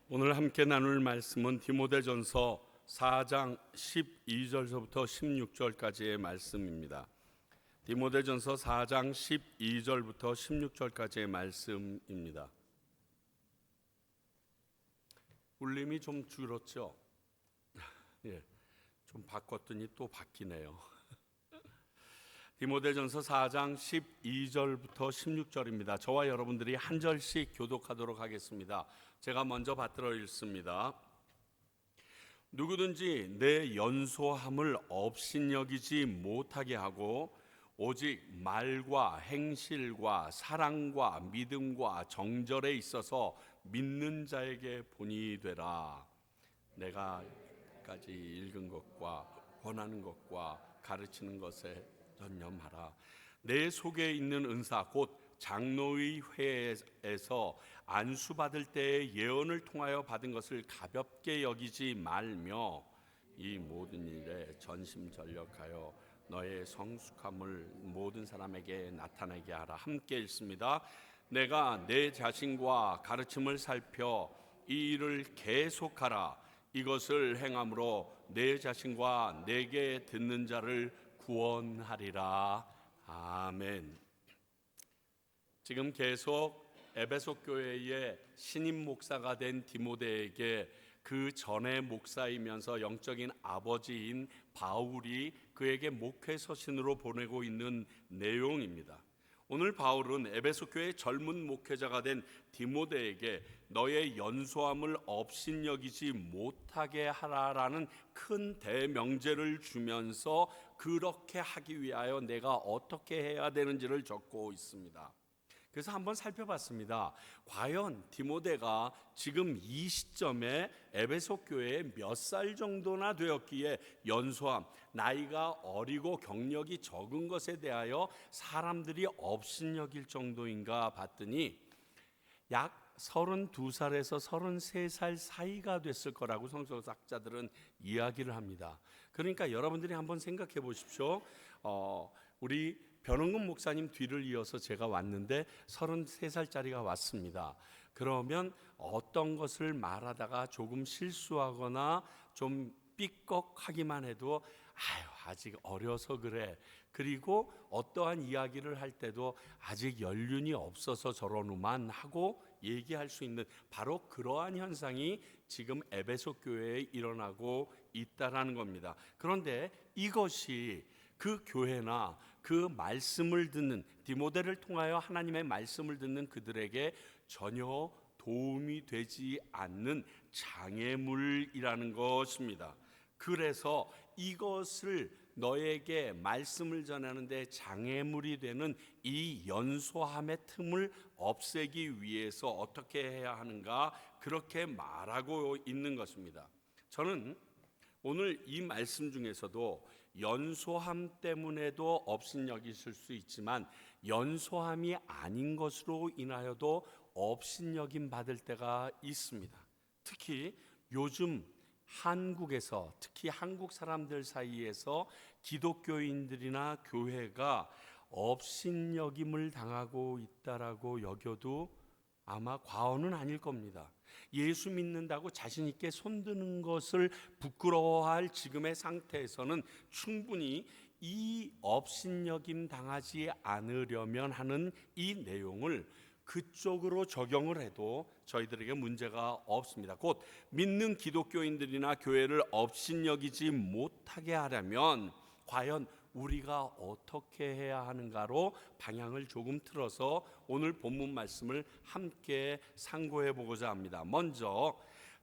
오늘 함께 나눌 말씀은 디모데전서 4장 12절서부터 16절까지의 말씀입니다. 디모데전서 4장 12절부터 16절까지의 말씀입니다. 울림이 좀 줄었죠? 예, 좀 바꿨더니 또 바뀌네요. 디모데전서 4장 12절부터 16절입니다. 저와 여러분들이 한 절씩 교독하도록 하겠습니다. 제가 먼저 받들어 읽습니다. 누구든지 내 연소함을 업신여기지 못하게 하고 오직 말과 행실과 사랑과 믿음과 정절에 있어서 믿는 자에게 본이 되라. 내가 까지 읽은 것과 권하는 것과 가르치는 것에 전념하라. 내 속에 있는 은사 곧 장로의 회에서 안수받을 때의 예언을 통하여 받은 것을 가볍게 여기지 말며 이 모든 일에 전심전력하여 너의 성숙함을 모든 사람에게 나타내게 하라. 함께 읽습니다. 내가 내 자신과 가르침을 살펴 이 일을 계속하라. 이것을 행함으로 내 자신과 내게 듣는 자를 구원하리라. 아멘. 지금 계속 에베소 교회의 신임 목사가 된 디모데에게 그 전에 목사이면서 영적인 아버지인 바울이 그에게 목회 서신으로 보내고 있는 내용입니다. 오늘 바울은 에베소 교회의 젊은 목회자가 된 디모데에게 너의 연소함을 업신여기지 못하게 하라라는 큰 대명제를 주면서 그렇게 하기 위하여 내가 어떻게 해야 되는지를 적고 있습니다. 그래서 한번 살펴봤습니다. 과연 디모데가 지금 이 시점에 에베소 교회에 몇 살 정도나 되었기에 연소함, 나이가 어리고 경력이 적은 것에 대하여 사람들이 업신여길 정도인가 봤더니 약 32살에서 33살 사이가 됐을 거라고 성서학자들은 이야기를 합니다. 그러니까 여러분들이 한번 생각해 보십시오. 우리 변원근 목사님 뒤를 이어서 제가 왔는데 33살짜리가 왔습니다. 그러면 어떤 것을 말하다가 조금 실수하거나 좀 삐걱하기만 해도 아직 어려서 그래. 그리고 어떠한 이야기를 할 때도 아직 연륜이 없어서 저러누만 하고 얘기할 수 있는 바로 그러한 현상이 지금 에베소 교회에 일어나고 있다라는 겁니다. 그런데 이것이 그 교회나 그 말씀을 듣는 디모데를 통하여 하나님의 말씀을 듣는 그들에게 전혀 도움이 되지 않는 장애물이라는 것입니다. 그래서 이것을 너에게 말씀을 전하는데 장애물이 되는 이 연소함의 틈을 없애기 위해서 어떻게 해야 하는가 그렇게 말하고 있는 것입니다. 저는 오늘 이 말씀 중에서도 연소함 때문에도 업신여기실 수 있지만 연소함이 아닌 것으로 인하여도 업신여김 받을 때가 있습니다. 특히 요즘 한국에서 특히 한국 사람들 사이에서 기독교인들이나 교회가 업신여김을 당하고 있다라고 여겨도 아마 과언은 아닐 겁니다. 예수 믿는다고 자신 있게 손드는 것을 부끄러워할 지금의 상태에서는 충분히 이 업신여김 당하지 않으려면 하는 이 내용을 그쪽으로 적용을 해도 저희들에게 문제가 없습니다. 곧 믿는 기독교인들이나 교회를 업신여기지 못하게 하려면 과연 우리가 어떻게 해야 하는가로 방향을 조금 틀어서 오늘 본문 말씀을 함께 상고해 보고자 합니다. 먼저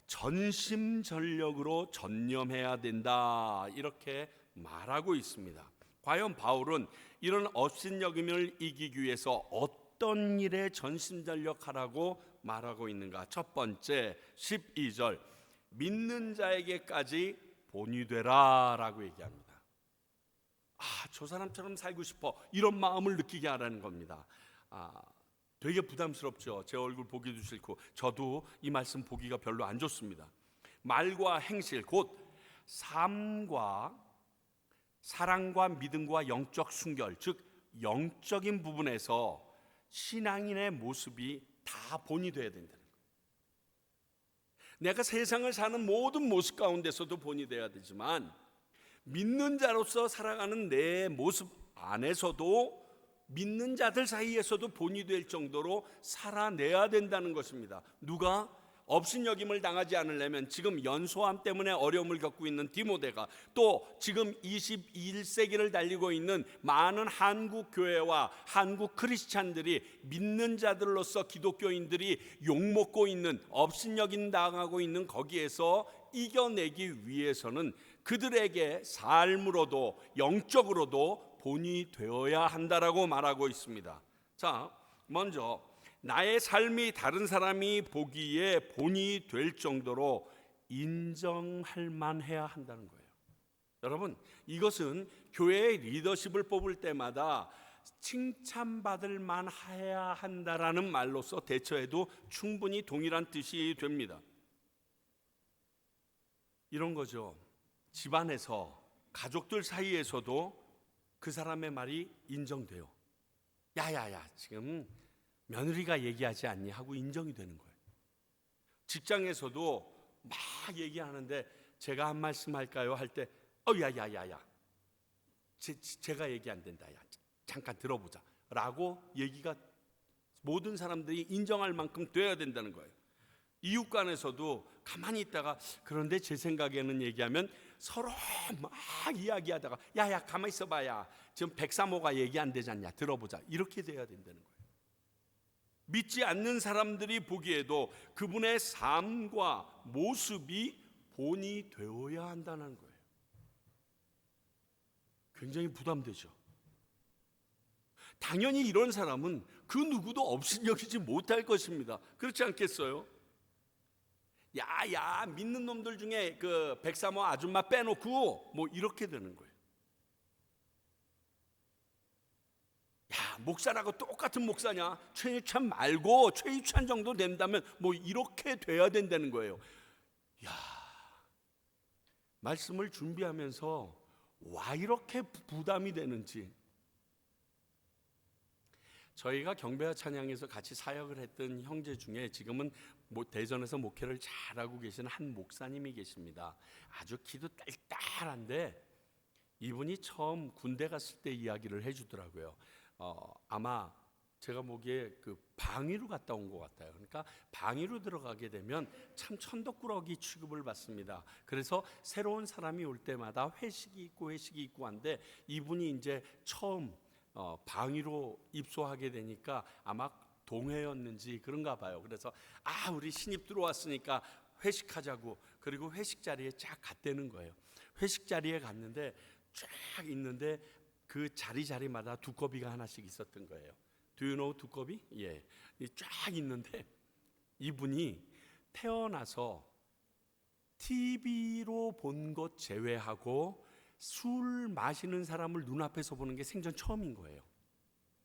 전심전력으로 전념해야 된다 이렇게 말하고 있습니다. 과연 바울은 이런 업신여김을 이기기 위해서 어떤 일에 전심전력하라고 말하고 있는가? 첫 번째 12절 믿는 자에게까지 본이 되라 라고 얘기합니다. 저 사람처럼 살고 싶어 이런 마음을 느끼게 하라는 겁니다. 되게 부담스럽죠. 제 얼굴 보기도 싫고 저도 이 말씀 보기가 별로 안 좋습니다. 말과 행실 곧 삶과 사랑과 믿음과 영적 순결 즉 영적인 부분에서 신앙인의 모습이 다 본이 되어야 된다는 거예요. 내가 세상을 사는 모든 모습 가운데서도 본이 되어야 되지만 믿는 자로서 살아가는 내 모습 안에서도 믿는 자들 사이에서도 본이 될 정도로 살아내야 된다는 것입니다. 누가? 업신여김을 당하지 않으려면 지금 연소함 때문에 어려움을 겪고 있는 디모데가, 또 지금 21세기를 달리고 있는 많은 한국 교회와 한국 크리스찬들이, 믿는 자들로서 기독교인들이 욕먹고 있는, 업신여김 당하고 있는 거기에서 이겨내기 위해서는 그들에게 삶으로도 영적으로도 본이 되어야 한다라고 말하고 있습니다. 자, 먼저 나의 삶이 다른 사람이 보기에 본이 될 정도로 인정할 만해야 한다는 거예요. 여러분, 이것은 교회의 리더십을 뽑을 때마다 칭찬받을 만해야 한다라는 말로서 대처해도 충분히 동일한 뜻이 됩니다. 이런 거죠. 집안에서, 가족들 사이에서도 그 사람의 말이 인정돼요. 야야야, 지금 며느리가 얘기하지 않니? 하고 인정이 되는 거예요. 직장에서도 막 얘기하는데 제가 한 말씀 할까요? 할 때 야야야야, 제가 얘기 안 된다. 야, 잠깐 들어보자 라고 얘기가 모든 사람들이 인정할 만큼 돼야 된다는 거예요. 이웃 간에서도 가만히 있다가 그런데 제 생각에는 얘기하면 서로 막 이야기하다가 야야 가만히 있어봐야 지금 백사모가 얘기 안 되지 않냐, 들어보자, 이렇게 돼야 된다는 거예요. 믿지 않는 사람들이 보기에도 그분의 삶과 모습이 본이 되어야 한다는 거예요. 굉장히 부담되죠. 당연히 이런 사람은 그 누구도 업신여기지 못할 것입니다. 그렇지 않겠어요? 야야, 믿는 놈들 중에 그 백사모 아줌마 빼놓고 뭐 이렇게 되는 거예요. 야, 목사라고 똑같은 목사냐? 최유찬 말고 최유찬 정도 된다면 뭐 이렇게 돼야 된다는 거예요. 야, 말씀을 준비하면서 와 이렇게 부담이 되는지. 저희가 경배와 찬양에서 같이 사역을 했던 형제 중에 지금은 대전에서 목회를 잘하고 계시는 한 목사님이 계십니다. 아주 기도 딸딸한데 이분이 처음 군대 갔을 때 이야기를 해주더라고요. 아마 제가 보기에 그 방위로 갔다 온 것 같아요. 그러니까 방위로 들어가게 되면 참 천덕꾸러기 취급을 받습니다. 그래서 새로운 사람이 올 때마다 회식이 있고 한데 이분이 이제 처음 방위로 입소하게 되니까 아마 동해였는지 그런가 봐요. 그래서 우리 신입 들어왔으니까 회식하자고, 그리고 회식 자리에 쫙 갔다는 거예요. 회식 자리에 갔는데 쫙 있는데 그 자리마다 두꺼비가 하나씩 있었던 거예요. Do you know 두꺼비? 예, 쫙 있는데 이분이 태어나서 TV로 본 것 제외하고 술 마시는 사람을 눈앞에서 보는 게 생전 처음인 거예요.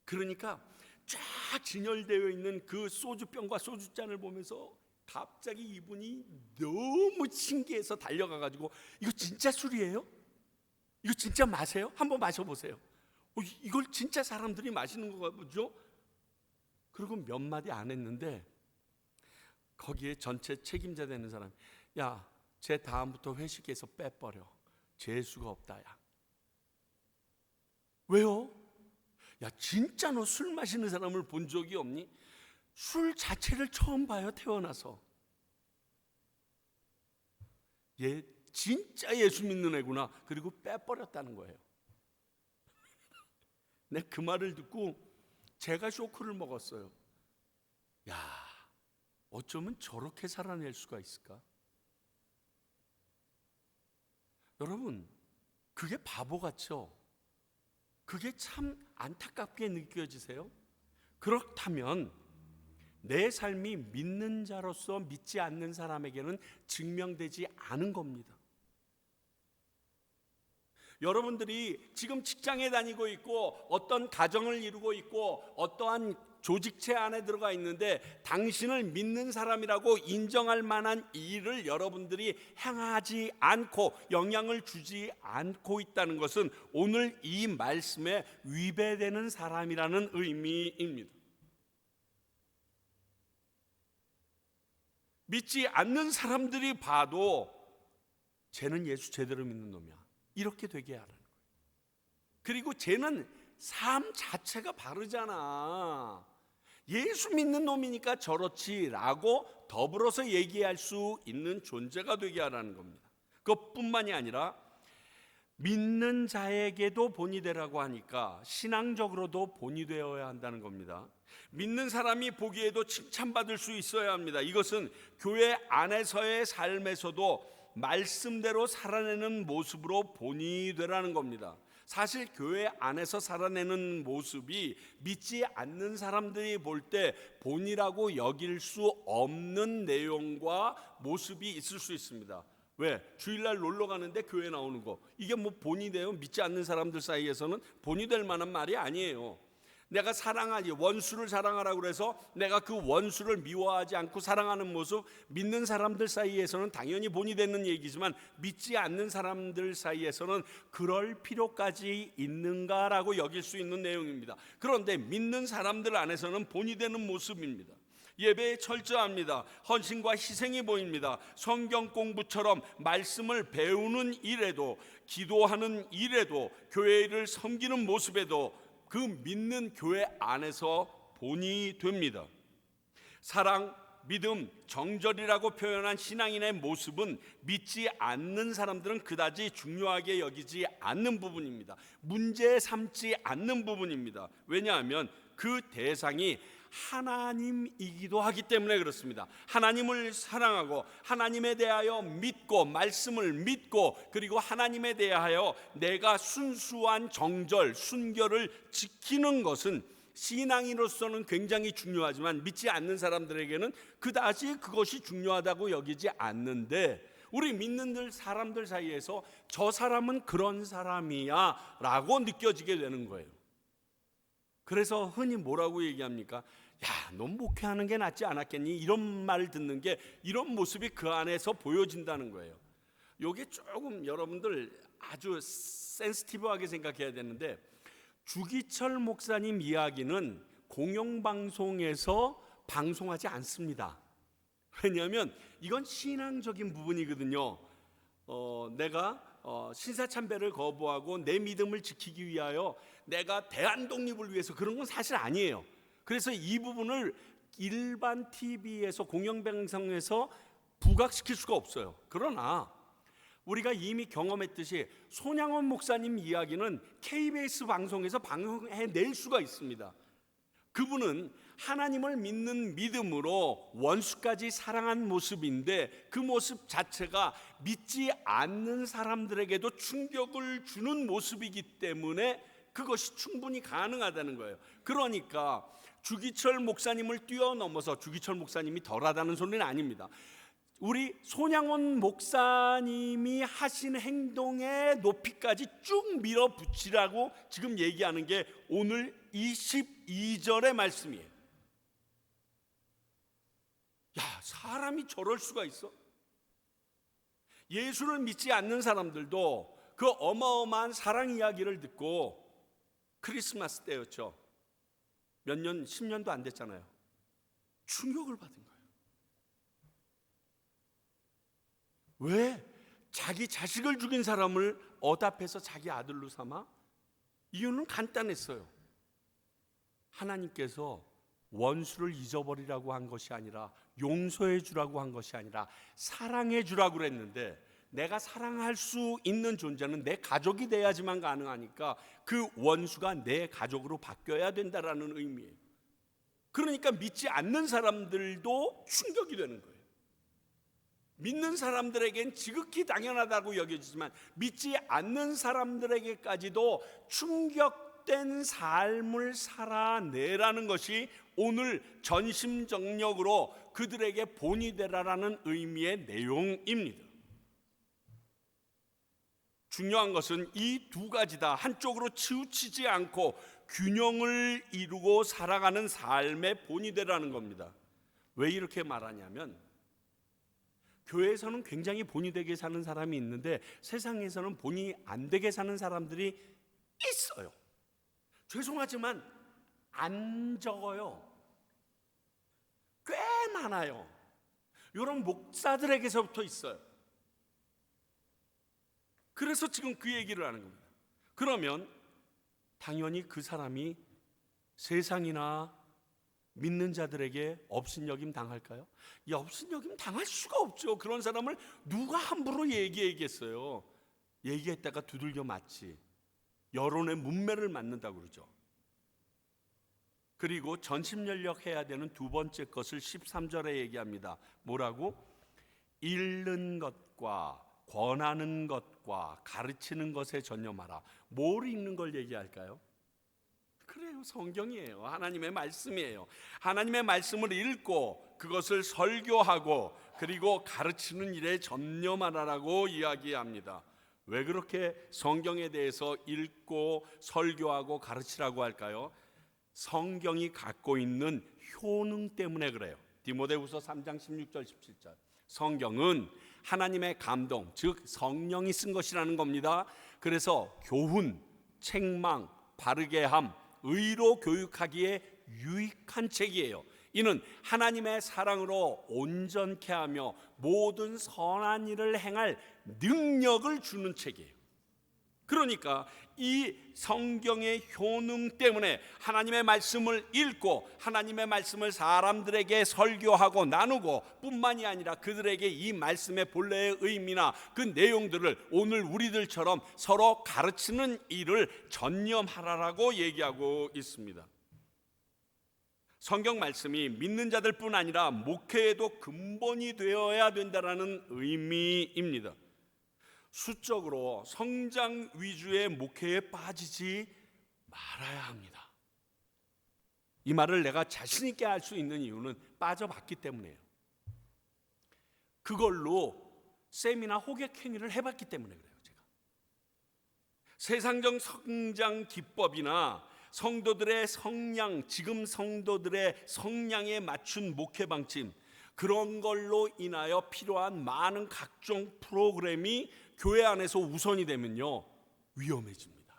그러니까 쫙 진열되어 있는 그 소주병과 소주잔을 보면서 갑자기 이분이 너무 신기해서 달려가가지고 이거 진짜 술이에요? 이거 진짜 마세요? 한번 마셔보세요. 이걸 진짜 사람들이 마시는 거가 뭐죠? 그리고 몇 마디 안 했는데 거기에 전체 책임자 되는 사람, 야, 쟤 다음부터 회식에서 빼버려. 재수가 없다. 야, 왜요? 야, 진짜 너 술 마시는 사람을 본 적이 없니? 술 자체를 처음 봐요, 태어나서. 얘 진짜 예수 믿는 애구나. 그리고 빼버렸다는 거예요. 내 그 말을 듣고 제가 쇼크를 먹었어요. 야, 어쩌면 저렇게 살아낼 수가 있을까? 여러분, 그게 바보 같죠? 그게 참 안타깝게 느껴지세요? 그렇다면 내 삶이 믿는 자로서 믿지 않는 사람에게는 증명되지 않은 겁니다. 여러분들이 지금 직장에 다니고 있고 어떤 가정을 이루고 있고 어떠한 조직체 안에 들어가 있는데 당신을 믿는 사람이라고 인정할 만한 일을 여러분들이 행하지 않고 영향을 주지 않고 있다는 것은 오늘 이 말씀에 위배되는 사람이라는 의미입니다. 믿지 않는 사람들이 봐도 쟤는 예수 제대로 믿는 놈이야, 이렇게 되게 하라는 거예요. 그리고 쟤는 삶 자체가 바르잖아, 예수 믿는 놈이니까 저렇지라고 더불어서 얘기할 수 있는 존재가 되게 하라는 겁니다. 그것뿐만이 아니라 믿는 자에게도 본이 되라고 하니까 신앙적으로도 본이 되어야 한다는 겁니다. 믿는 사람이 보기에도 칭찬받을 수 있어야 합니다. 이것은 교회 안에서의 삶에서도 말씀대로 살아내는 모습으로 본이 되라는 겁니다. 사실 교회 안에서 살아내는 모습이 믿지 않는 사람들이 볼 때 본이라고 여길 수 없는 내용과 모습이 있을 수 있습니다. 왜? 주일날 놀러 가는데 교회 나오는 거, 이게 뭐 본이 돼요? 믿지 않는 사람들 사이에서는 본이 될 만한 말이 아니에요. 내가 사랑하지, 원수를 사랑하라고 그래서 내가 그 원수를 미워하지 않고 사랑하는 모습, 믿는 사람들 사이에서는 당연히 본이 되는 얘기지만 믿지 않는 사람들 사이에서는 그럴 필요까지 있는가라고 여길 수 있는 내용입니다. 그런데 믿는 사람들 안에서는 본이 되는 모습입니다. 예배에 철저합니다. 헌신과 희생이 보입니다. 성경 공부처럼 말씀을 배우는 일에도, 기도하는 일에도, 교회를 섬기는 모습에도 그 믿는 교회 안에서 본이 됩니다. 사랑, 믿음, 정절이라고 표현한 신앙인의 모습은 믿지 않는 사람들은 그다지 중요하게 여기지 않는 부분입니다. 문제 삼지 않는 부분입니다. 왜냐하면 그 대상이 하나님이기도 하기 때문에 그렇습니다. 하나님을 사랑하고 하나님에 대하여 믿고 말씀을 믿고 그리고 하나님에 대하여 내가 순수한 정절, 순결을 지키는 것은 신앙인으로서는 굉장히 중요하지만 믿지 않는 사람들에게는 그다지 그것이 중요하다고 여기지 않는데, 우리 믿는 사람들 사이에서 저 사람은 그런 사람이야 라고 느껴지게 되는 거예요. 그래서 흔히 뭐라고 얘기합니까? 야, 넌 목회하는 게 낫지 않았겠니? 이런 말을 듣는 게, 이런 모습이 그 안에서 보여진다는 거예요. 이게 조금 여러분들 아주 센시티브하게 생각해야 되는데, 주기철 목사님 이야기는 공영방송에서 방송하지 않습니다. 왜냐하면 이건 신앙적인 부분이거든요. 내가 신사참배를 거부하고 내 믿음을 지키기 위하여 내가 대한독립을 위해서, 그런 건 사실 아니에요. 그래서 이 부분을 일반 TV에서 공영방송에서 부각시킬 수가 없어요. 그러나 우리가 이미 경험했듯이 손양원 목사님 이야기는 KBS 방송에서 방송해낼 수가 있습니다. 그분은 하나님을 믿는 믿음으로 원수까지 사랑한 모습인데, 그 모습 자체가 믿지 않는 사람들에게도 충격을 주는 모습이기 때문에 그것이 충분히 가능하다는 거예요. 그러니까 주기철 목사님을 뛰어넘어서, 주기철 목사님이 덜하다는 소리는 아닙니다. 우리 손양원 목사님이 하신 행동의 높이까지 쭉 밀어붙이라고 지금 얘기하는 게 오늘 22절의 말씀이에요. 야, 사람이 저럴 수가 있어? 예수를 믿지 않는 사람들도 그 어마어마한 사랑 이야기를 듣고, 크리스마스 때였죠. 몇 년, 10년도 안 됐잖아요. 충격을 받은 거예요. 왜? 자기 자식을 죽인 사람을 어답해서 자기 아들로 삼아? 이유는 간단했어요. 하나님께서 원수를 잊어버리라고 한 것이 아니라, 용서해 주라고 한 것이 아니라 사랑해 주라고 그랬는데, 내가 사랑할 수 있는 존재는 내 가족이 돼야지만 가능하니까 그 원수가 내 가족으로 바뀌어야 된다라는 의미예요. 그러니까 믿지 않는 사람들도 충격이 되는 거예요. 믿는 사람들에겐 지극히 당연하다고 여겨지지만 믿지 않는 사람들에게까지도 충격된 삶을 살아내라는 것이 오늘 전심전력으로 그들에게 본이 되라라는 의미의 내용입니다. 중요한 것은 이 두 가지다 한쪽으로 치우치지 않고 균형을 이루고 살아가는 삶의 본이 되라는 겁니다. 왜 이렇게 말하냐면, 교회에서는 굉장히 본이 되게 사는 사람이 있는데 세상에서는 본이 안 되게 사는 사람들이 있어요. 죄송하지만 안 적어요. 꽤 많아요. 이런 목사들에게서부터 있어요. 그래서 지금 그 얘기를 하는 겁니다. 그러면 당연히 그 사람이 세상이나 믿는 자들에게 업신여김 당할까요? 이 업신여김 당할 수가 없죠. 그런 사람을 누가 함부로 얘기하겠어요. 얘기했다가 두들겨 맞지. 여론의 문매를 맞는다고 그러죠. 그리고 전심연력 해야 되는 두 번째 것을 13절에 얘기합니다. 뭐라고? 읽는 것과 권하는 것과 가르치는 것에 전념하라. 뭘 읽는 걸 얘기할까요? 그래요, 성경이에요. 하나님의 말씀이에요. 하나님의 말씀을 읽고 그것을 설교하고 그리고 가르치는 일에 전념하라라고 이야기합니다. 왜 그렇게 성경에 대해서 읽고 설교하고 가르치라고 할까요? 성경이 갖고 있는 효능 때문에 그래요. 디모데후서 3장 16절 17절. 성경은 하나님의 감동, 즉 성령이 쓴 것이라는 겁니다. 그래서 교훈, 책망, 바르게 함, 의로 교육하기에 유익한 책이에요. 이는 하나님의 사랑으로 온전케 하며 모든 선한 일을 행할 능력을 주는 책이에요. 그러니까 이 성경의 효능 때문에 하나님의 말씀을 읽고 하나님의 말씀을 사람들에게 설교하고 나누고 뿐만이 아니라 그들에게 이 말씀의 본래의 의미나 그 내용들을 오늘 우리들처럼 서로 가르치는 일을 전념하라라고 얘기하고 있습니다. 성경 말씀이 믿는 자들 뿐 아니라 목회에도 근본이 되어야 된다는 의미입니다. 수적으로 성장 위주의 목회에 빠지지 말아야 합니다. 이 말을 내가 자신 있게 할 수 있는 이유는 빠져봤기 때문이에요. 그걸로 세미나 호객 행위를 해봤기 때문에 그래요. 제가 세상적 성장 기법이나 성도들의 성량, 지금 성도들의 성량에 맞춘 목회 방침, 그런 걸로 인하여 필요한 많은 각종 프로그램이 교회 안에서 우선이 되면요, 위험해집니다.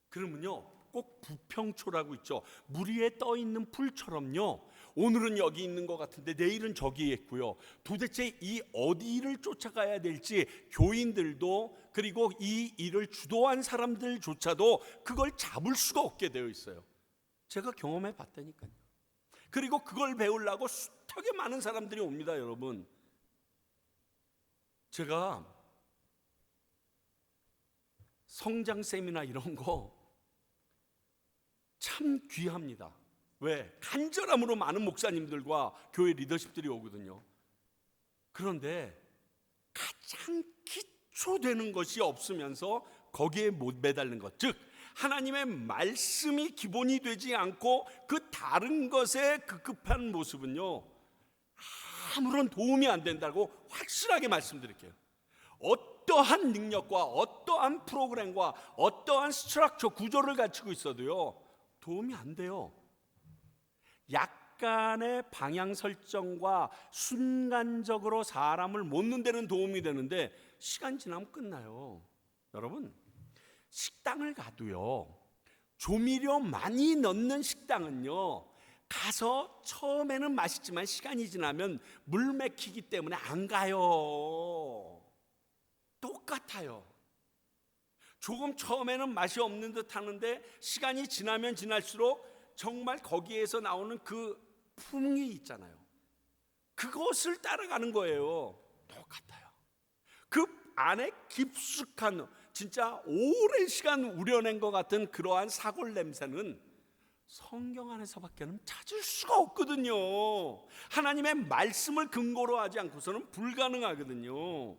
그러면요, 꼭 부평초라고 있죠. 물 위에 떠 있는 풀처럼요, 오늘은 여기 있는 것 같은데 내일은 저기 있고요. 도대체 이 어디를 쫓아가야 될지 교인들도 그리고 이 일을 주도한 사람들조차도 그걸 잡을 수가 없게 되어 있어요. 제가 경험해 봤다니까요. 그리고 그걸 배우려고 수많게 많은 사람들이 옵니다, 여러분. 제가 성장 세미나 이런 거 참 귀합니다. 왜? 간절함으로 많은 목사님들과 교회 리더십들이 오거든요. 그런데 가장 기초되는 것이 없으면서 거기에 못 매달는 것, 즉 하나님의 말씀이 기본이 되지 않고 그 다른 것에 급급한 모습은요, 아무런 도움이 안 된다고 확실하게 말씀드릴게요. 어떠한 능력과 어떠한 프로그램과 어떠한 스트럭처 구조를 갖추고 있어도요, 도움이 안 돼요. 약간의 방향 설정과 순간적으로 사람을 모는 데는 도움이 되는데 시간 지나면 끝나요. 여러분, 식당을 가도요, 조미료 많이 넣는 식당은요, 가서 처음에는 맛있지만 시간이 지나면 물 맥히기 때문에 안 가요. 똑같아요. 조금 처음에는 맛이 없는 듯 하는데 시간이 지나면 지날수록 정말 거기에서 나오는 그 풍이 있잖아요. 그것을 따라가는 거예요. 똑같아요. 그 안에 깊숙한, 진짜 오랜 시간 우려낸 것 같은 그러한 사골 냄새는 성경 안에서밖에는 찾을 수가 없거든요. 하나님의 말씀을 근거로 하지 않고서는 불가능하거든요.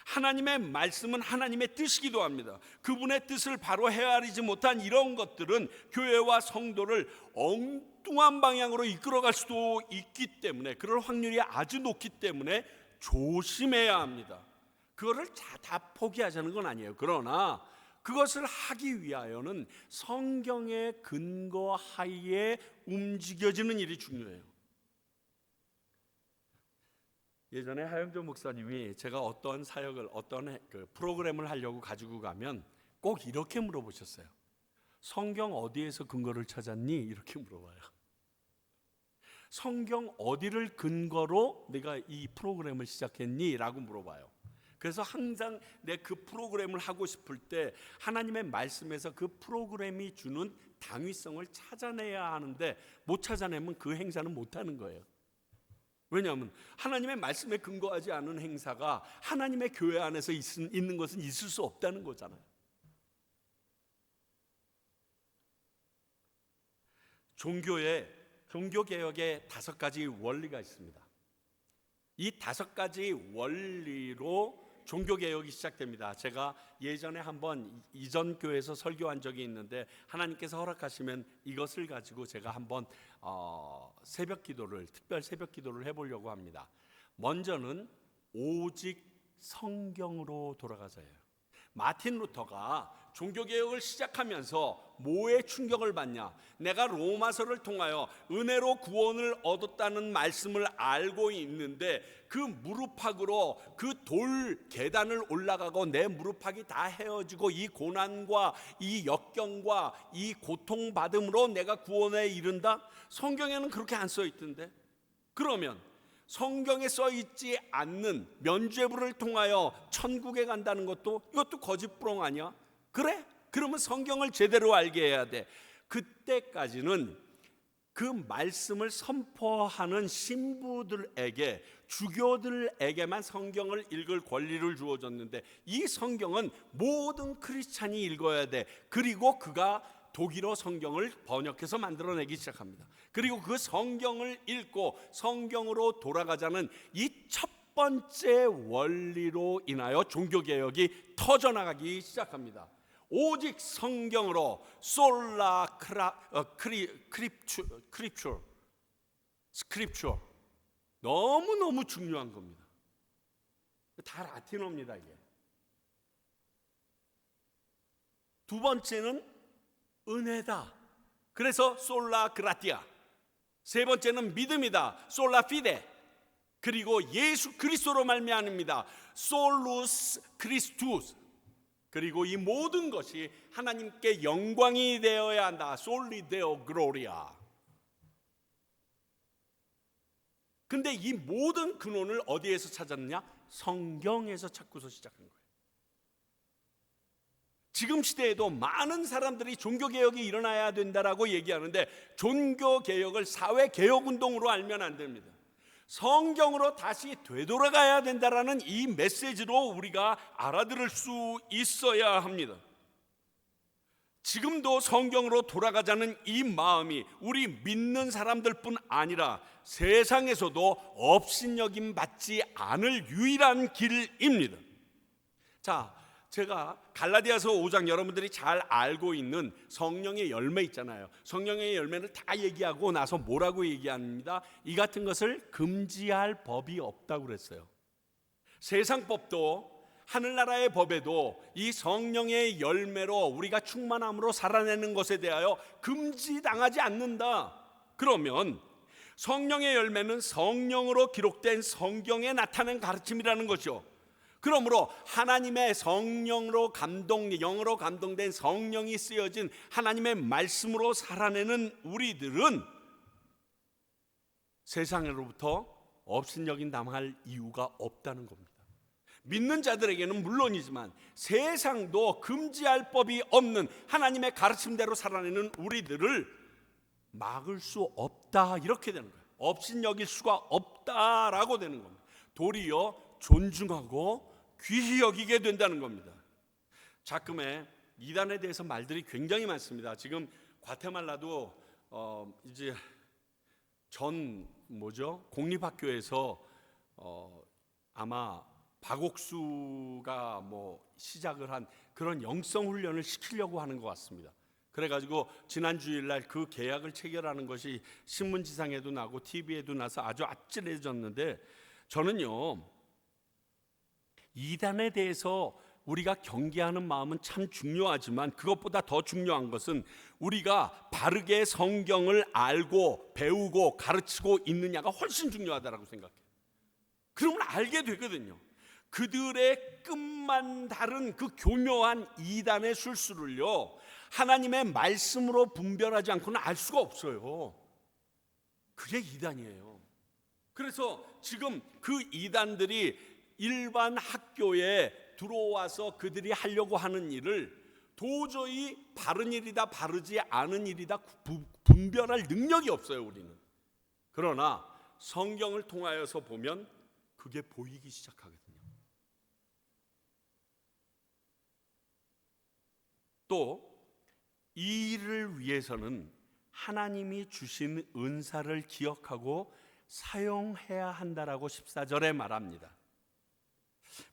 하나님의 말씀은 하나님의 뜻이기도 합니다. 그분의 뜻을 바로 헤아리지 못한 이런 것들은 교회와 성도를 엉뚱한 방향으로 이끌어갈 수도 있기 때문에, 그럴 확률이 아주 높기 때문에 조심해야 합니다. 그거를 다 포기하자는 건 아니에요. 그러나 그것을 하기 위하여는 성경의 근거 하에 움직여지는 일이 중요해요. 예전에 하영조 목사님이 제가 어떤 사역을, 어떤 프로그램을 하려고 가지고 가면 꼭 이렇게 물어보셨어요. 성경 어디에서 근거를 찾았니? 이렇게 물어봐요. 성경 어디를 근거로 내가 이 프로그램을 시작했니? 라고 물어봐요. 그래서 항상 내 그 프로그램을 하고 싶을 때 하나님의 말씀에서 그 프로그램이 주는 당위성을 찾아내야 하는데, 못 찾아내면 그 행사는 못 하는 거예요. 왜냐하면 하나님의 말씀에 근거하지 않은 행사가 하나님의 교회 안에서 있는 것은 있을 수 없다는 거잖아요. 종교개혁에 5가지 원리가 있습니다. 이 5가지 원리로 종교개혁이 시작됩니다. 제가 예전에 한번 이전 교회에서 설교한 적이 있는데, 하나님께서 허락하시면 이것을 가지고 제가 한번 특별 새벽 기도를 해보려고 합니다. 먼저는 오직 성경으로 돌아가자예요. 마틴 루터가 종교개혁을 시작하면서 뭐에 충격을 받냐? 내가 로마서를 통하여 은혜로 구원을 얻었다는 말씀을 알고 있는데, 그 무릎팍으로 그 돌 계단을 올라가고 내 무릎팍이 다 헤어지고 이 고난과 이 역경과 이 고통받음으로 내가 구원에 이른다? 성경에는 그렇게 안 써 있던데. 그러면 성경에 써 있지 않는 면죄부를 통하여 천국에 간다는 것도, 이것도 거짓부렁 아니야? 그래? 그러면 성경을 제대로 알게 해야 돼. 그때까지는 그 말씀을 선포하는 신부들에게, 주교들에게만 성경을 읽을 권리를 주어졌는데, 이 성경은 모든 크리스찬이 읽어야 돼. 그리고 그가 독일어 성경을 번역해서 만들어내기 시작합니다. 그리고 그 성경을 읽고 성경으로 돌아가자는 이 첫 번째 원리로 인하여 종교개혁이 터져나가기 시작합니다. 오직 성경으로, 솔라 스크립처, 너무너무 중요한 겁니다. 다 라틴어입니다. 이게. 두 번째는 은혜다. 그래서 솔라 그라티아. 세 번째는 믿음이다. 솔라 피데. 그리고 예수 그리스도로 말미암습니다. 솔루스 크리스투스. 그리고 이 모든 것이 하나님께 영광이 되어야 한다. 솔리 데오 글로리아. 근데 이 모든 근원을 어디에서 찾았느냐? 성경에서 찾고서 시작한 거예요. 지금 시대에도 많은 사람들이 종교개혁이 일어나야 된다라고 얘기하는데, 종교개혁을 사회개혁운동으로 알면 안 됩니다. 성경으로 다시 되돌아가야 된다라는 이 메시지로 우리가 알아들을 수 있어야 합니다. 지금도 성경으로 돌아가자는 이 마음이 우리 믿는 사람들뿐 아니라 세상에서도 업신여김 받지 않을 유일한 길입니다. 자, 제가 갈라디아서 5장, 여러분들이 잘 알고 있는 성령의 열매 있잖아요. 성령의 열매를 다 얘기하고 나서 뭐라고 얘기합니다? 이 같은 것을 금지할 법이 없다고 그랬어요. 세상 법도 하늘나라의 법에도 이 성령의 열매로 우리가 충만함으로 살아내는 것에 대하여 금지당하지 않는다. 그러면 성령의 열매는 성령으로 기록된 성경에 나타낸 가르침이라는 거죠. 그러므로 하나님의 성령으로 영으로 감동된 성령이 쓰여진 하나님의 말씀으로 살아내는 우리들은 세상으로부터 업신여김 당할 이유가 없다는 겁니다. 믿는 자들에게는 물론이지만 세상도 금지할 법이 없는 하나님의 가르침대로 살아내는 우리들을 막을 수 없다, 이렇게 되는 거예요. 업신여길 수가 없다라고 되는 겁니다. 도리어 존중하고 귀히 여기게 된다는 겁니다. 자금에 이단에 대해서 말들이 굉장히 많습니다. 지금 과테말라도 이제 공립학교에서 아마 박옥수가 시작을 한 그런 영성 훈련을 시키려고 하는 것 같습니다. 그래가지고 지난 주일날 그 계약을 체결하는 것이 신문지상에도 나고 TV에도 나서 아주 아찔해졌는데, 저는요, 이단에 대해서 우리가 경계하는 마음은 참 중요하지만 그것보다 더 중요한 것은 우리가 바르게 성경을 알고 배우고 가르치고 있느냐가 훨씬 중요하다고 생각해요. 그러면 알게 되거든요. 그들의 끝만 다른 그 교묘한 이단의 술수를요, 하나님의 말씀으로 분별하지 않고는 알 수가 없어요. 그게 이단이에요. 그래서 지금 그 이단들이 일반 학교에 들어와서 그들이 하려고 하는 일을 도저히 바른 일이다 바르지 않은 일이다 분별할 능력이 없어요, 우리는. 그러나 성경을 통하여서 보면 그게 보이기 시작하거든요. 또 이 일을 위해서는 하나님이 주신 은사를 기억하고 사용해야 한다라고 14절에 말합니다.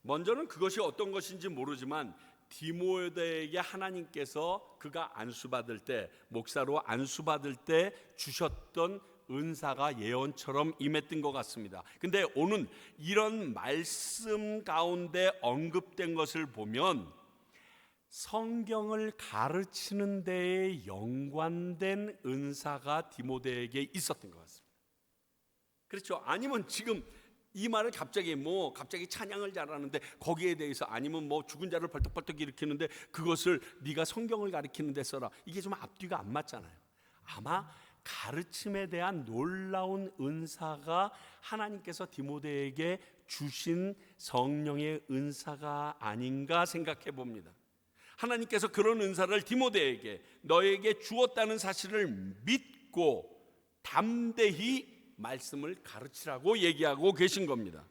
먼저는 그것이 어떤 것인지 모르지만 디모데에게 하나님께서 그가 안수받을 때, 목사로 안수받을 때 주셨던 은사가 예언처럼 임했던 것 같습니다. 근데 오늘 이런 말씀 가운데 언급된 것을 보면 성경을 가르치는 데에 연관된 은사가 디모데에게 있었던 것 같습니다. 그렇죠? 아니면 지금 이 말을 갑자기 찬양을 잘하는데 거기에 대해서, 아니면 죽은 자를 벌떡벌떡 일으키는데 그것을 네가 성경을 가르치는 데 써라, 이게 좀 앞뒤가 안 맞잖아요. 아마 가르침에 대한 놀라운 은사가 하나님께서 디모데에게 주신 성령의 은사가 아닌가 생각해 봅니다. 하나님께서 그런 은사를 디모데에게, 너에게 주었다는 사실을 믿고 담대히 말씀을 가르치라고 얘기하고 계신 겁니다.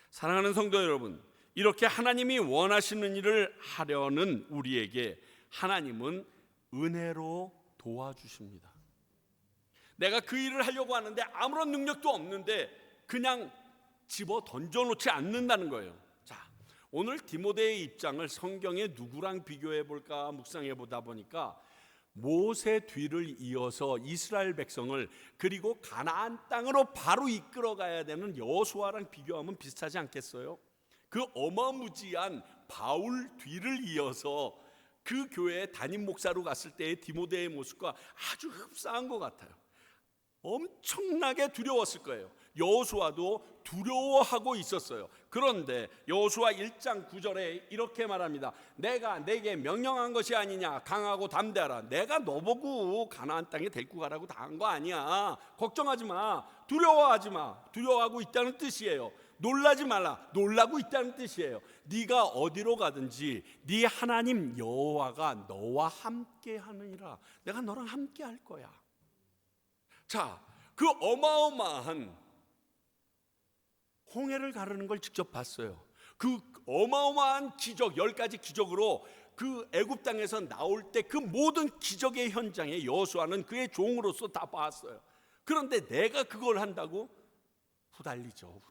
사랑하는 성도 여러분, 이렇게 하나님이 원하시는 일을 하려는 우리에게 하나님은 은혜로 도와주십니다. 내가 그 일을 하려고 하는데 아무런 능력도 없는데 그냥 집어 던져놓지 않는다는 거예요. 자, 오늘 디모데의 입장을 성경에 누구랑 비교해 볼까 묵상해 보다 보니까 모세 뒤를 이어서 이스라엘 백성을 그리고 가나안 땅으로 바로 이끌어 가야 되는 여호수아랑 비교하면 비슷하지 않겠어요? 그 어마무지한 바울 뒤를 이어서 그 교회에 담임 목사로 갔을 때의 디모데의 모습과 아주 흡사한 것 같아요. 엄청나게 두려웠을 거예요. 여호수아도 두려워하고 있었어요. 그런데 여호수아 1장 9절에 이렇게 말합니다. 내가 내게 명령한 것이 아니냐, 강하고 담대하라. 내가 너보고 가나안 땅에 데리고 가라고 다 한 거 아니야. 걱정하지 마, 두려워하지 마. 두려워하고 있다는 뜻이에요. 놀라지 말라, 놀라고 있다는 뜻이에요. 네가 어디로 가든지 네 하나님 여호와가 너와 함께 하느니라. 내가 너랑 함께 할 거야. 자, 그 어마어마한 홍해를 가르는 걸 직접 봤어요. 그 어마어마한 기적, 10가지 기적으로 그 애굽 땅에서 나올 때 그 모든 기적의 현장에 여호수아는 그의 종으로서 다 봤어요. 그런데 내가 그걸 한다고? 후달리죠.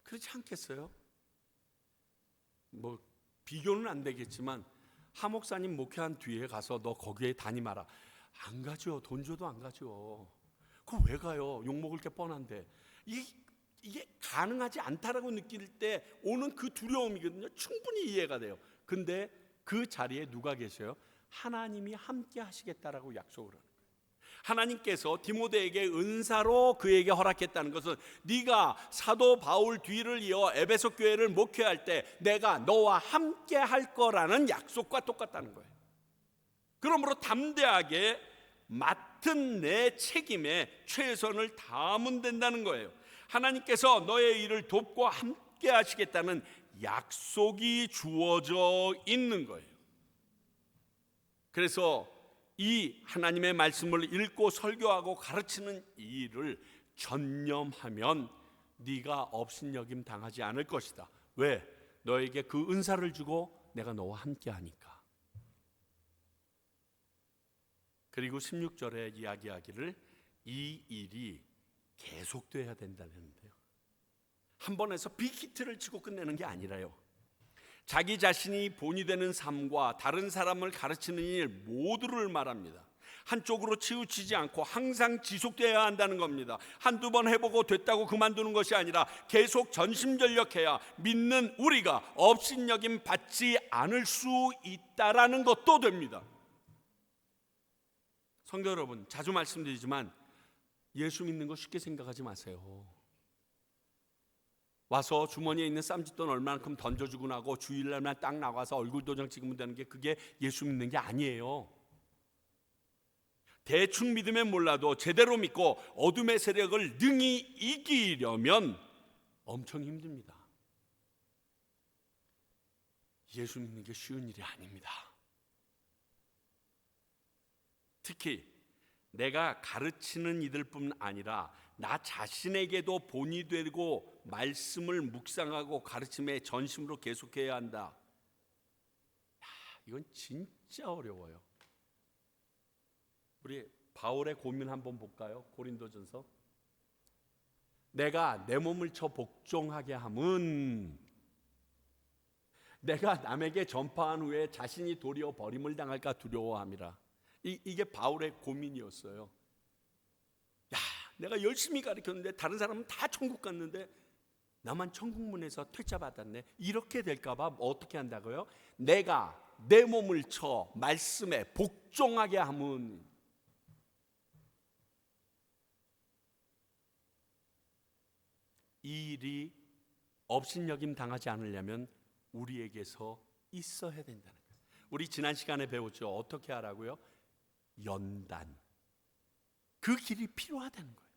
그렇지 않겠어요? 비교는 안 되겠지만 하 목사님 목회한 뒤에 가서 너 거기에 다니마라. 안 가죠. 돈 줘도 안 가죠. 그거 왜 가요? 욕먹을 게 뻔한데. 이게 가능하지 않다라고 느낄 때 오는 그 두려움이거든요. 충분히 이해가 돼요. 근데 그 자리에 누가 계셔요? 하나님이 함께 하시겠다라고 약속을 하는 거예요. 하나님께서 디모데에게 은사로 그에게 허락했다는 것은 네가 사도 바울 뒤를 이어 에베소 교회를 목회할 때 내가 너와 함께 할 거라는 약속과 똑같다는 거예요. 그러므로 담대하게 맡은 내 책임에 최선을 다하면 된다는 거예요. 하나님께서 너의 일을 돕고 함께 하시겠다는 약속이 주어져 있는 거예요. 그래서 이 하나님의 말씀을 읽고 설교하고 가르치는 이 일을 전념하면 네가 업신여김 당하지 않을 것이다. 왜? 너에게 그 은사를 주고 내가 너와 함께 하니까. 그리고 16절에 이야기하기를 이 일이 계속돼야 된다는데요. 한 번에서 빅히트를 치고 끝내는 게 아니라요. 자기 자신이 본이 되는 삶과 다른 사람을 가르치는 일 모두를 말합니다. 한쪽으로 치우치지 않고 항상 지속돼야 한다는 겁니다. 한두 번 해보고 됐다고 그만두는 것이 아니라 계속 전심전력해야 믿는 우리가 업신여김 받지 않을 수 있다라는 것도 됩니다. 성도 여러분, 자주 말씀드리지만 예수 믿는 거 쉽게 생각하지 마세요. 와서 주머니에 있는 쌈짓돈 얼마만큼 던져주고 나고 주일날만 딱 나가서 얼굴 도장 찍으면 되는 게 그게 예수 믿는 게 아니에요. 대충 믿으면 몰라도 제대로 믿고 어둠의 세력을 능히 이기려면 엄청 힘듭니다. 예수 믿는 게 쉬운 일이 아닙니다. 특히 내가 가르치는 이들뿐 아니라 나 자신에게도 본이 되고 말씀을 묵상하고 가르침에 전심으로 계속해야 한다. 이건 진짜 어려워요. 우리 바울의 고민 한번 볼까요? 고린도전서. 내가 내 몸을 쳐 복종하게 함은 내가 남에게 전파한 후에 자신이 도리어 버림을 당할까 두려워함이라. 이게 바울의 고민이었어요. 야, 내가 열심히 가르쳤는데 다른 사람은 다 천국 갔는데 나만 천국문에서 퇴짜 받았네. 이렇게 될까 봐 어떻게 한다고요? 내가 내 몸을 쳐 말씀에 복종하게 함은. 이 일이 업신여김 당하지 않으려면 우리에게서 있어야 된다는 거예요. 우리 지난 시간에 배웠죠. 어떻게 하라고요? 연단. 그 길이 필요하다는 거예요.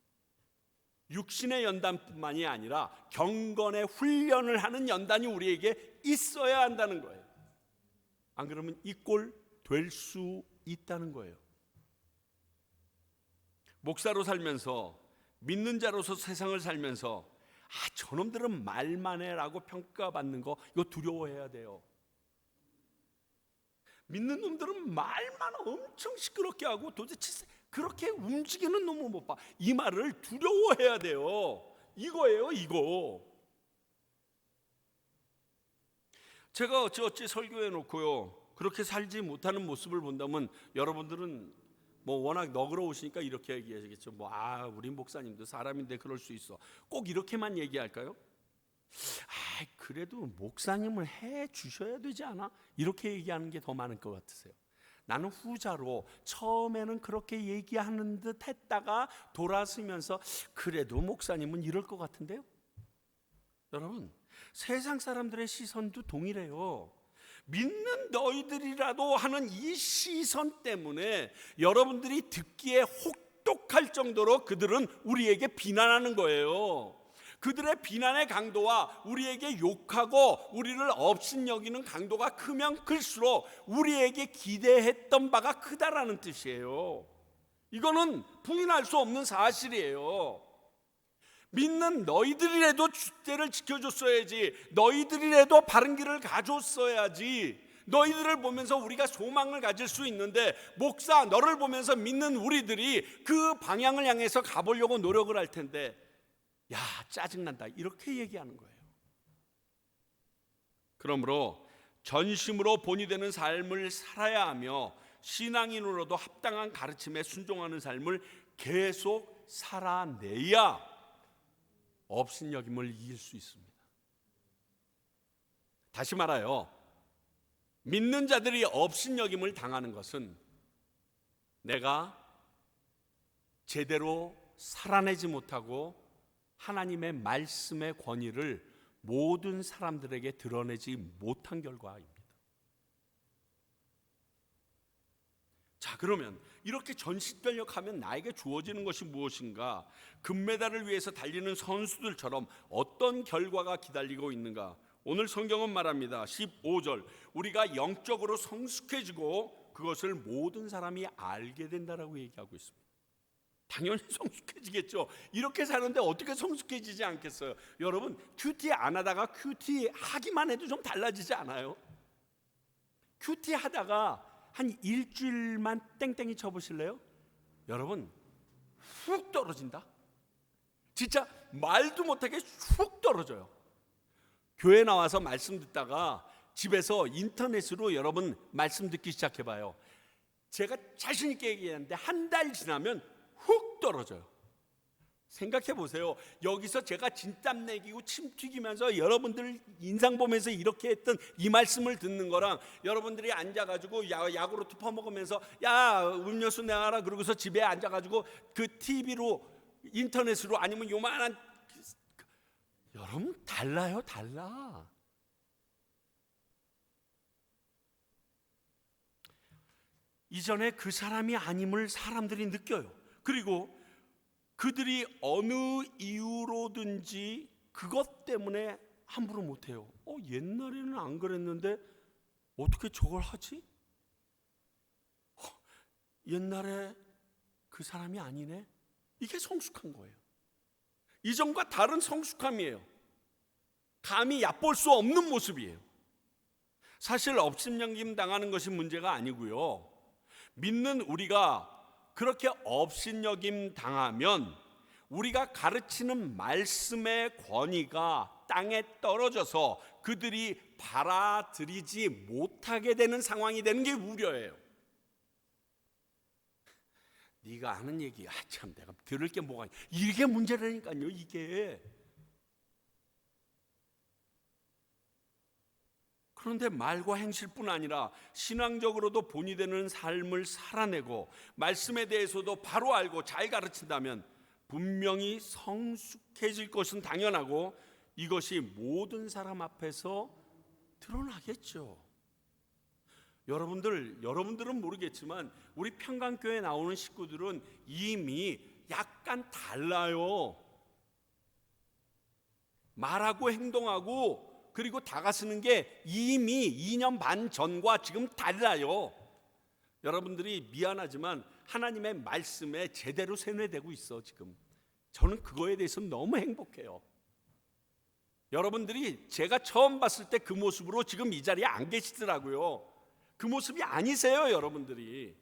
육신의 연단뿐만이 아니라 경건의 훈련을 하는 연단이 우리에게 있어야 한다는 거예요. 안 그러면 이 꼴 될 수 있다는 거예요. 목사로 살면서, 믿는 자로서 세상을 살면서 저놈들은 말만 해라고 평가받는 거, 이거 두려워해야 돼요. 믿는 놈들은 말만 엄청 시끄럽게 하고 도대체 그렇게 움직이는 놈을 못 봐. 이 말을 두려워해야 돼요. 이거예요, 이거. 제가 어찌 설교해 놓고요, 그렇게 살지 못하는 모습을 본다면 여러분들은 뭐 워낙 너그러우시니까 이렇게 얘기하시겠죠. 우리 목사님도 사람인데 그럴 수 있어. 꼭 이렇게만 얘기할까요? 그래도 목사님을 해 주셔야 되지 않아? 이렇게 얘기하는 게 더 많을 것 같으세요. 나는 후자로 처음에는 그렇게 얘기하는 듯 했다가 돌아서면서 그래도 목사님은 이럴 것 같은데요. 여러분, 세상 사람들의 시선도 동일해요. 믿는 너희들이라도 하는 이 시선 때문에 여러분들이 듣기에 혹독할 정도로 그들은 우리에게 비난하는 거예요. 그들의 비난의 강도와 우리에게 욕하고 우리를 업신여기는 강도가 크면 클수록 우리에게 기대했던 바가 크다라는 뜻이에요. 이거는 부인할 수 없는 사실이에요. 믿는 너희들이라도 주때를 지켜줬어야지, 너희들이라도 바른 길을 가줬어야지, 너희들을 보면서 우리가 소망을 가질 수 있는데, 목사 너를 보면서 믿는 우리들이 그 방향을 향해서 가보려고 노력을 할 텐데 야, 짜증난다, 이렇게 얘기하는 거예요. 그러므로 전심으로 본이 되는 삶을 살아야 하며 신앙인으로도 합당한 가르침에 순종하는 삶을 계속 살아내야 업신여김을 이길 수 있습니다. 다시 말하여 믿는 자들이 업신여김을 당하는 것은 내가 제대로 살아내지 못하고 하나님의 말씀의 권위를 모든 사람들에게 드러내지 못한 결과입니다. 자, 그러면 이렇게 전신전력하면 나에게 주어지는 것이 무엇인가? 금메달을 위해서 달리는 선수들처럼 어떤 결과가 기다리고 있는가? 오늘 성경은 말합니다. 15절, 우리가 영적으로 성숙해지고 그것을 모든 사람이 알게 된다라고 얘기하고 있습니다. 당연히 성숙해지겠죠. 이렇게 사는데 어떻게 성숙해지지 않겠어요? 여러분, 큐티 안 하다가 큐티 하기만 해도 좀 달라지지 않아요? 큐티 하다가 한 일주일만 땡땡이 쳐보실래요? 여러분, 훅 떨어진다. 진짜 말도 못하게 훅 떨어져요. 교회 나와서 말씀 듣다가 집에서 인터넷으로 여러분 말씀 듣기 시작해봐요. 제가 자신 있게 얘기하는데 한 달 지나면 훅 떨어져요. 생각해 보세요. 여기서 제가 진땀 내기고 침 튀기면서 여러분들 인상 보면서 이렇게 했던 이 말씀을 듣는 거랑 여러분들이 앉아가지고 야구르트 퍼먹으면서 야 음료수 내놔라 그러고서 집에 앉아가지고 그 TV로 인터넷으로 아니면 요만한 여러분 달라요, 달라. 이전에 그 사람이 아님을 사람들이 느껴요. 그리고 그들이 어느 이유로든지 그것 때문에 함부로 못해요. 옛날에는 안 그랬는데 어떻게 저걸 하지? 옛날에 그 사람이 아니네. 이게 성숙한 거예요. 이전과 다른 성숙함이에요. 감히 얕볼 수 없는 모습이에요. 사실 업신여김 당하는 것이 문제가 아니고요. 믿는 우리가 그렇게 업신여김 당하면 우리가 가르치는 말씀의 권위가 땅에 떨어져서 그들이 받아들이지 못하게 되는 상황이 되는 게 우려예요. 네가 아는 얘기, 참 내가 들을 게 뭐가, 이게 문제라니까요. 이게. 그런데 말과 행실뿐 아니라 신앙적으로도 본이 되는 삶을 살아내고 말씀에 대해서도 바로 알고 잘 가르친다면 분명히 성숙해질 것은 당연하고 이것이 모든 사람 앞에서 드러나겠죠. 여러분들은 모르겠지만 우리 평강교회 나오는 식구들은 이미 약간 달라요. 말하고 행동하고 그리고 다가서는 게 이미 2년 반 전과 지금 달라요. 여러분들이 미안하지만 하나님의 말씀에 제대로 세뇌되고 있어 지금. 저는 그거에 대해서 너무 행복해요. 여러분들이 제가 처음 봤을 때 그 모습으로 지금 이 자리에 안 계시더라고요. 그 모습이 아니세요, 여러분들이.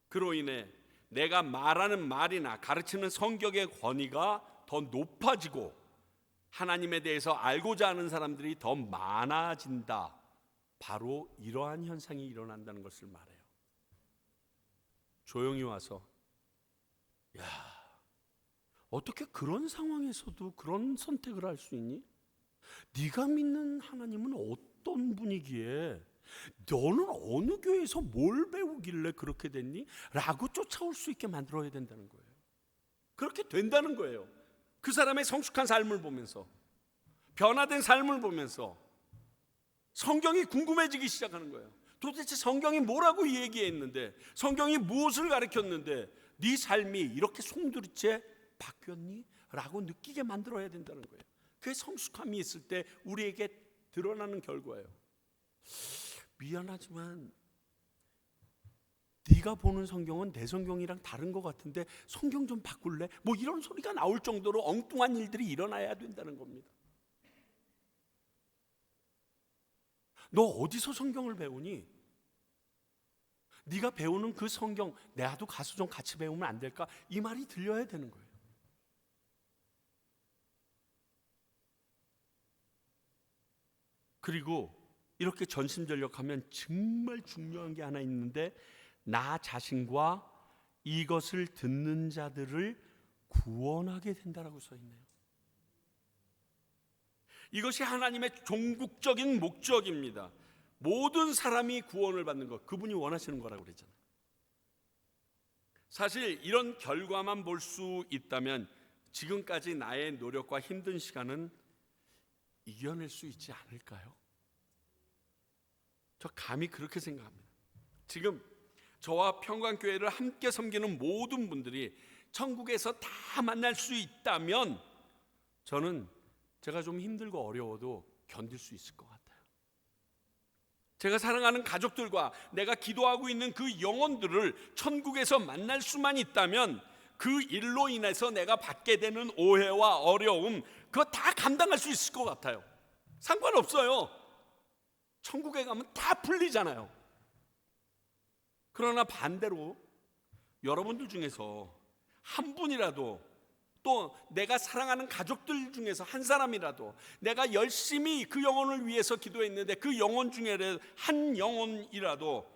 그로 인해 내가 말하는 말이나 가르치는 성격의 권위가 더 높아지고 하나님에 대해서 알고자 하는 사람들이 더 많아진다. 바로 이러한 현상이 일어난다는 것을 말해요. 조용히 와서 야, 어떻게 그런 상황에서도 그런 선택을 할 수 있니? 네가 믿는 하나님은 어떤 분이기에 너는 어느 교회에서 뭘 배우길래 그렇게 됐니? 라고 쫓아올 수 있게 만들어야 된다는 거예요. 그렇게 된다는 거예요. 그 사람의 성숙한 삶을 보면서, 변화된 삶을 보면서 성경이 궁금해지기 시작하는 거예요. 도대체 성경이 뭐라고 얘기했는데, 성경이 무엇을 가르쳤는데 네 삶이 이렇게 송두리째 바뀌었니? 라고 느끼게 만들어야 된다는 거예요. 그게 성숙함이 있을 때 우리에게 드러나는 결과예요. 미안하지만 네가 보는 성경은 내 성경이랑 다른 것 같은데 성경 좀 바꿀래? 뭐 이런 소리가 나올 정도로 엉뚱한 일들이 일어나야 된다는 겁니다. 너 어디서 성경을 배우니? 네가 배우는 그 성경 나도 가서 좀 같이 배우면 안 될까? 이 말이 들려야 되는 거예요. 그리고 이렇게 전심전력하면 정말 중요한 게 하나 있는데, 나 자신과 이것을 듣는 자들을 구원하게 된다라고 써 있네요. 이것이 하나님의 종국적인 목적입니다. 모든 사람이 구원을 받는 것, 그분이 원하시는 거라고 그랬잖아요. 사실 이런 결과만 볼 수 있다면 지금까지 나의 노력과 힘든 시간은 이겨낼 수 있지 않을까요? 저 감히 그렇게 생각합니다. 지금 저와 평강교회를 함께 섬기는 모든 분들이 천국에서 다 만날 수 있다면 저는 제가 좀 힘들고 어려워도 견딜 수 있을 것 같아요. 제가 사랑하는 가족들과 내가 기도하고 있는 그 영혼들을 천국에서 만날 수만 있다면 그 일로 인해서 내가 받게 되는 오해와 어려움, 그거 다 감당할 수 있을 것 같아요. 상관없어요. 천국에 가면 다 풀리잖아요. 그러나 반대로 여러분들 중에서 한 분이라도, 또 내가 사랑하는 가족들 중에서 한 사람이라도 내가 열심히 그 영혼을 위해서 기도했는데 그 영혼 중에 한 영혼이라도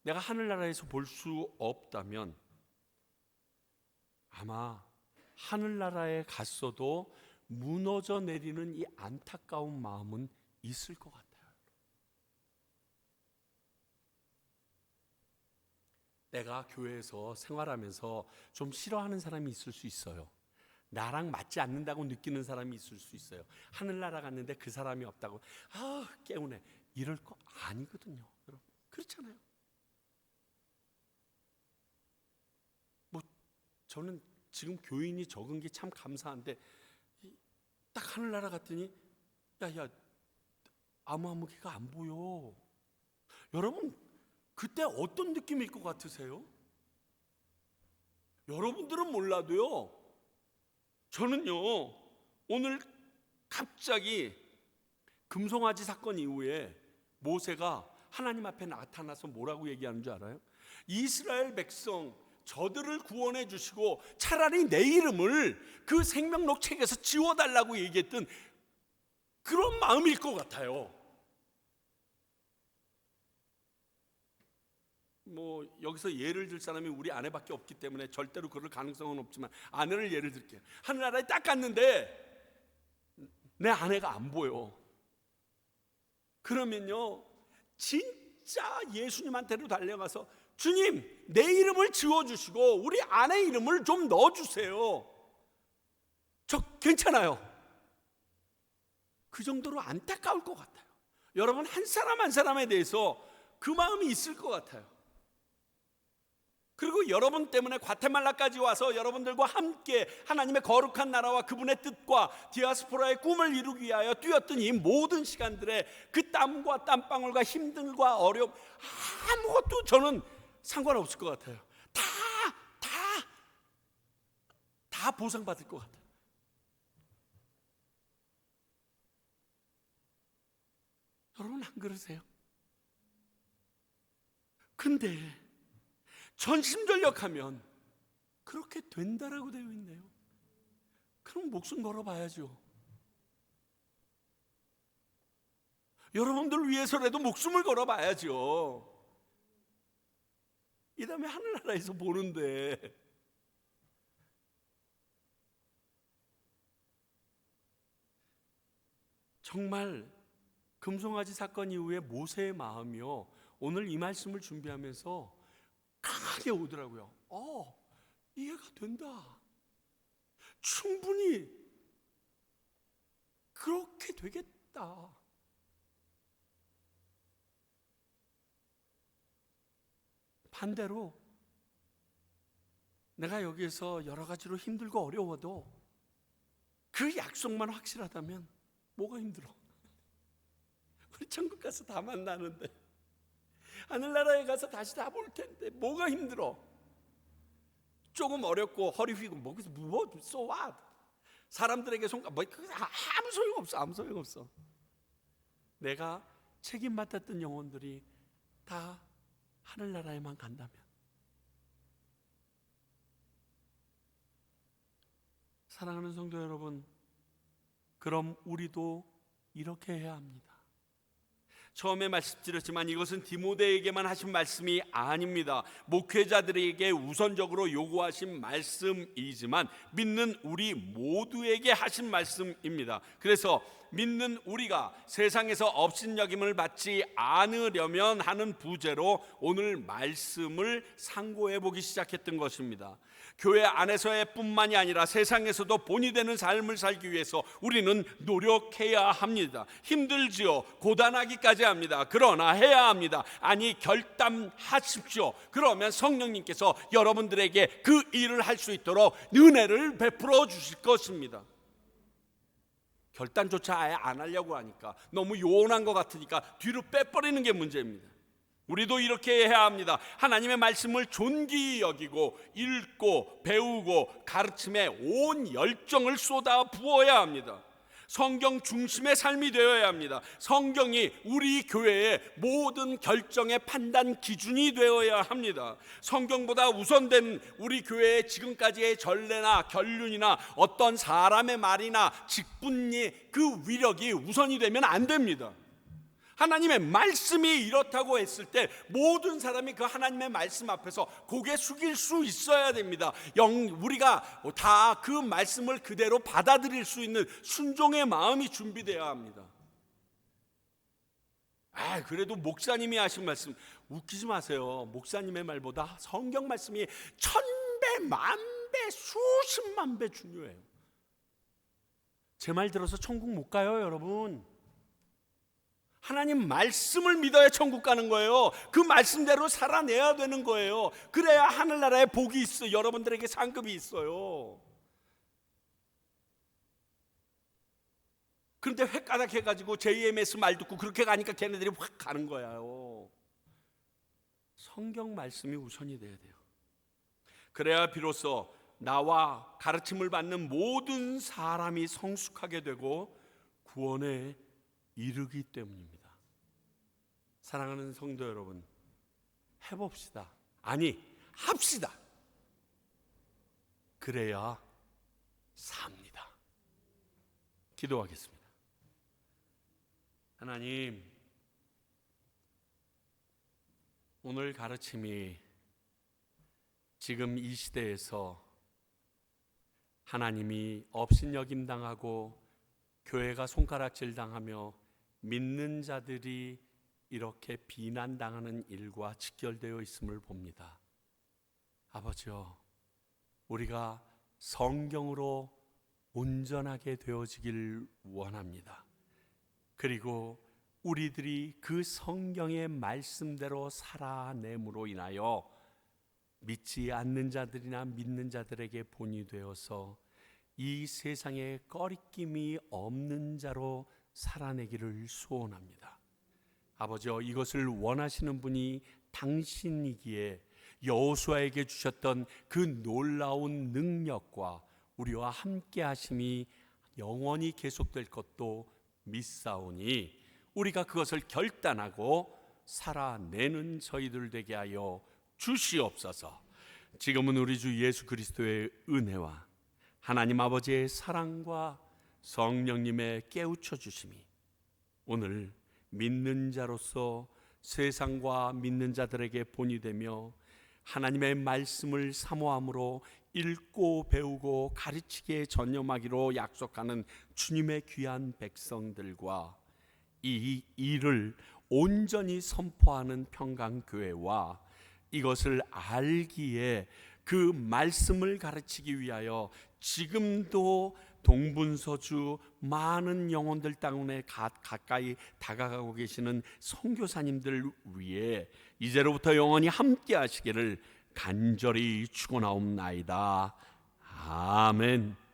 내가 하늘나라에서 볼 수 없다면 아마 하늘나라에 갔어도 무너져 내리는 이 안타까운 마음은 있을 것 같아요. 내가 교회에서 생활하면서 좀 싫어하는 사람이 있을 수 있어요. 나랑 맞지 않는다고 느끼는 사람이 있을 수 있어요. 하늘나라 갔는데 그 사람이 없다고, 깨우네. 이럴 거 아니거든요. 여러분, 그렇잖아요. 뭐 저는 지금 교인이 적은 게 참 감사한데 딱 하늘나라 갔더니 야야 암흑기가 안 보여. 여러분 그때 어떤 느낌일 것 같으세요? 여러분들은 몰라도요, 저는요 오늘 갑자기 금송아지 사건 이후에 모세가 하나님 앞에 나타나서 뭐라고 얘기하는 줄 알아요? 이스라엘 백성 저들을 구원해 주시고 차라리 내 이름을 그 생명록 책에서 지워달라고 얘기했던 그런 마음일 것 같아요. 뭐 여기서 예를 들 사람이 우리 아내밖에 없기 때문에 절대로 그럴 가능성은 없지만 아내를 예를 들게요. 하늘나라에 딱 갔는데 내 아내가 안 보여. 그러면요 진짜 예수님한테로 달려가서 주님 내 이름을 지워주시고 우리 아내 이름을 좀 넣어주세요. 저 괜찮아요. 그 정도로 안타까울 것 같아요. 여러분 한 사람 한 사람에 대해서 그 마음이 있을 것 같아요. 그리고 여러분 때문에 과테말라까지 와서 여러분들과 함께 하나님의 거룩한 나라와 그분의 뜻과 디아스포라의 꿈을 이루기 위하여 뛰었던 이 모든 시간들의 그 땀과 땀방울과 힘들과 어려움 아무것도 저는 상관없을 것 같아요. 다 보상받을 것 같아요. 여러분 안 그러세요? 근데 전심전력하면 그렇게 된다라고 되어 있네요. 그럼 목숨 걸어봐야죠. 여러분들 위해서라도 목숨을 걸어봐야죠. 이 다음에 하늘나라에서 보는데 정말 금송아지 사건 이후에 모세의 마음이요 오늘 이 말씀을 준비하면서 강하게 오더라고요. 이해가 된다. 충분히 그렇게 되겠다. 반대로 내가 여기에서 여러 가지로 힘들고 어려워도 그 약속만 확실하다면 뭐가 힘들어? 우리 천국 가서 다 만나는데 하늘나라에 가서 다시 다 볼 텐데 뭐가 힘들어? 조금 어렵고 허리 휘고 뭐 so what? 사람들에게 손가 뭐 아무 소용없어. 아무 소용없어. 내가 책임 맡았던 영혼들이 다 하늘나라에만 간다면 사랑하는 성도 여러분, 그럼 우리도 이렇게 해야 합니다. 처음에 말씀드렸지만 이것은 디모데에게만 하신 말씀이 아닙니다. 목회자들에게 우선적으로 요구하신 말씀이지만 믿는 우리 모두에게 하신 말씀입니다. 그래서 믿는 우리가 세상에서 업신여김을 받지 않으려면 하는 부제로 오늘 말씀을 상고해 보기 시작했던 것입니다. 교회 안에서의 뿐만이 아니라 세상에서도 본이 되는 삶을 살기 위해서 우리는 노력해야 합니다. 힘들지요. 고단하기까지 합니다. 그러나 해야 합니다. 아니 결단하십시오. 그러면 성령님께서 여러분들에게 그 일을 할 수 있도록 은혜를 베풀어 주실 것입니다. 결단조차 아예 안 하려고 하니까 너무 요원한 것 같으니까 뒤로 빼버리는 게 문제입니다. 우리도 이렇게 해야 합니다. 하나님의 말씀을 존귀히 여기고 읽고 배우고 가르침에 온 열정을 쏟아 부어야 합니다. 성경 중심의 삶이 되어야 합니다. 성경이 우리 교회의 모든 결정의 판단 기준이 되어야 합니다. 성경보다 우선된 우리 교회의 지금까지의 전례나 결륜이나 어떤 사람의 말이나 직분이 그 위력이 우선이 되면 안 됩니다. 하나님의 말씀이 이렇다고 했을 때 모든 사람이 그 하나님의 말씀 앞에서 고개 숙일 수 있어야 됩니다. 우리가 다 그 말씀을 그대로 받아들일 수 있는 순종의 마음이 준비되어야 합니다. 그래도 목사님이 하신 말씀 웃기지 마세요. 목사님의 말보다 성경 말씀이 1000배, 만배, 수십만 배 중요해요. 제 말 들어서 천국 못 가요, 여러분. 하나님 말씀을 믿어야 천국 가는 거예요. 그 말씀대로 살아내야 되는 거예요. 그래야 하늘나라에 복이 있어요. 여러분들에게 상급이 있어요. 그런데 획가닥 해가지고 JMS 말 듣고 그렇게 가니까 걔네들이 확 가는 거예요. 성경 말씀이 우선이 돼야 돼요. 그래야 비로소 나와 가르침을 받는 모든 사람이 성숙하게 되고 구원에 이르기 때문입니다. 사랑하는 성도 여러분, 해봅시다. 아니, 합시다. 그래야 삽니다. 기도하겠습니다. 하나님, 오늘 가르침이 지금 이 시대에서 하나님이 업신여김 당하고 교회가 손가락질 당하며 믿는 자들이 이렇게 비난당하는 일과 직결되어 있음을 봅니다. 아버지요, 우리가 성경으로 온전하게 되어지길 원합니다. 그리고 우리들이 그 성경의 말씀대로 살아냄으로 인하여 믿지 않는 자들이나 믿는 자들에게 본이 되어서 이 세상에 꺼리낌이 없는 자로 살아내기를 소원합니다. 아버지여, 이것을 원하시는 분이 당신이기에 여호수아에게 주셨던 그 놀라운 능력과 우리와 함께 하심이 영원히 계속될 것도 믿사오니 우리가 그것을 결단하고 살아내는 저희들 되게 하여 주시옵소서. 지금은 우리 주 예수 그리스도의 은혜와 하나님 아버지의 사랑과 성령님의 깨우쳐 주심이 오늘 믿는 자로서 세상과 믿는 자들에게 본이 되며 하나님의 말씀을 사모함으로 읽고 배우고 가르치기에 전념하기로 약속하는 주님의 귀한 백성들과 이 일을 온전히 선포하는 평강교회와 이것을 알기에 그 말씀을 가르치기 위하여 지금도 동분서주 많은 영혼들 때문에 가까이 다가가고 계시는 선교사님들 위해 이제로부터 영원히 함께 하시기를 간절히 축원하옵나이다. 아멘.